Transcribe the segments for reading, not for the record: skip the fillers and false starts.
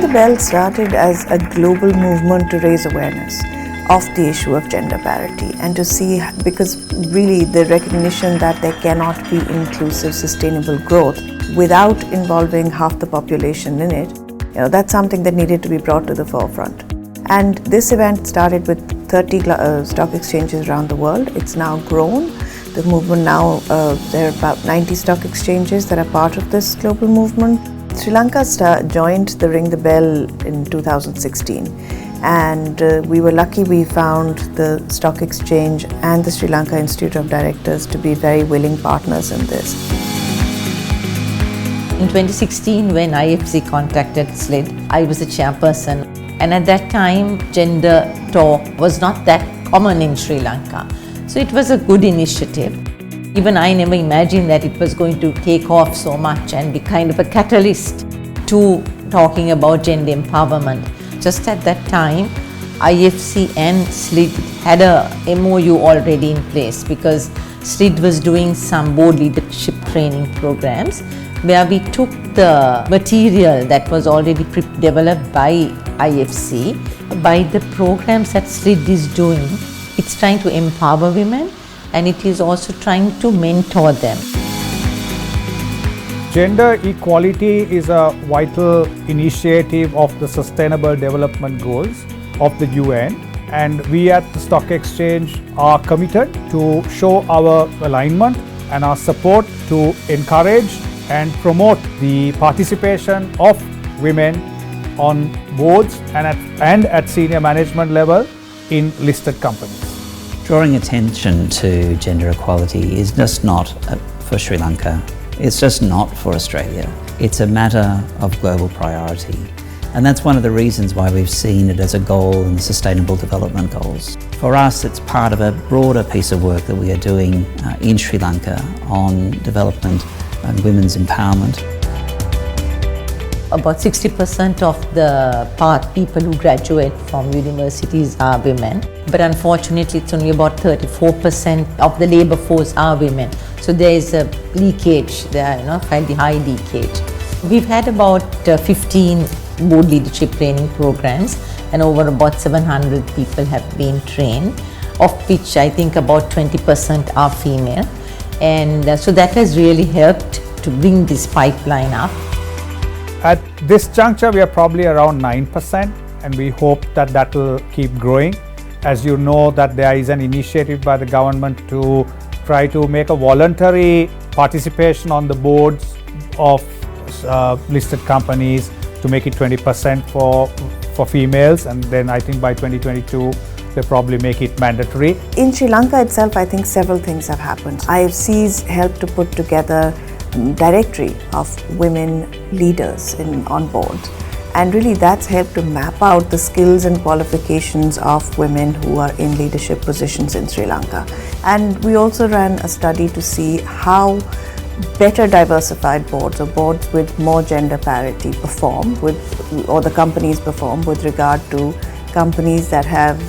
the Bell started as a global movement to raise awareness of the issue of gender parity and to see, because really the recognition that there cannot be inclusive, sustainable growth without involving half the population in it, that's something that needed to be brought to the forefront. And this event started with 30 stock exchanges around the world. It's now grown. The movement now, there are about 90 stock exchanges that are part of this global movement. Sri Lanka joined the Ring the Bell in 2016, and we were lucky we found the stock exchange and the Sri Lanka Institute of Directors to be very willing partners in this. In 2016, when IFC contacted SLID, I was a chairperson, and at that time gender talk was not that common in Sri Lanka. So it was a good initiative. Even I never imagined that it was going to take off so much and be kind of a catalyst to talking about gender empowerment. Just at that time, IFC and SLID had a MOU already in place, because SLID was doing some board leadership training programs where we took the material that was already developed by IFC. By the programs that SLID is doing, it's trying to empower women, and it is also trying to mentor them. Gender equality is a vital initiative of the Sustainable Development Goals of the UN, and we at the Stock Exchange are committed to show our alignment and our support to encourage and promote the participation of women on boards and at senior management level in listed companies. Drawing attention to gender equality is just not for Sri Lanka. It's just not for Australia. It's a matter of global priority. And that's one of the reasons why we've seen it as a goal in the Sustainable Development Goals. For us, it's part of a broader piece of work that we are doing in Sri Lanka on development and women's empowerment. About 60% of the people who graduate from universities are women, but unfortunately it's only about 34% of the labour force are women. So there is a leakage there, fairly high leakage. We've had about 15 board leadership training programs, and over about 700 people have been trained, of which I think about 20% are female. And so that has really helped to bring this pipeline up. At this juncture, we are probably around 9%, and we hope that that will keep growing. As you know, that there is an initiative by the government to try to make a voluntary participation on the boards of listed companies to make it 20% for females, and then I think by 2022 they probably make it mandatory. In Sri Lanka itself, I think several things have happened. IFC's helped to put together directory of women leaders on board, and really that's helped to map out the skills and qualifications of women who are in leadership positions in Sri Lanka. And we also ran a study to see how better diversified boards, or boards with more gender parity, or the companies perform with regard to companies that have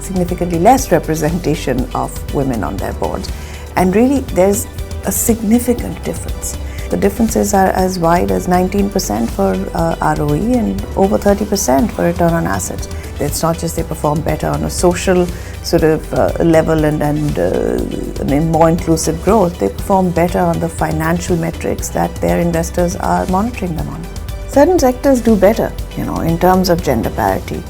significantly less representation of women on their boards. And really there's a significant difference. The differences are as wide as 19% for ROE and over 30% for return on assets. It's not just they perform better on a social sort of level and in more inclusive growth, they perform better on the financial metrics that their investors are monitoring them on. Certain sectors do better, in terms of gender parity.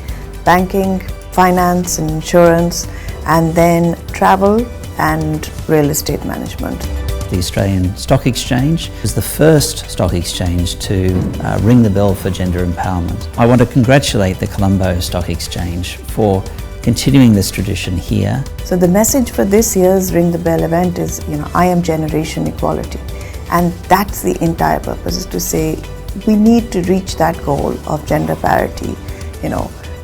Banking, finance and insurance, and then travel and real estate management. The Australian Stock Exchange is the first stock exchange to ring the bell for gender empowerment. I want to congratulate the Colombo Stock Exchange for continuing this tradition here. So the message for this year's Ring the Bell event is, I am Generation Equality. And that's the entire purpose, is to say we need to reach that goal of gender parity,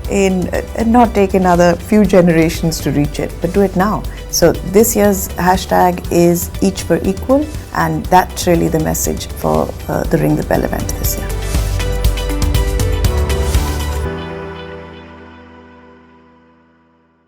and not take another few generations to reach it, but do it now. So this year's hashtag is Each for Equal, and that's really the message for the Ring the Bell event this year.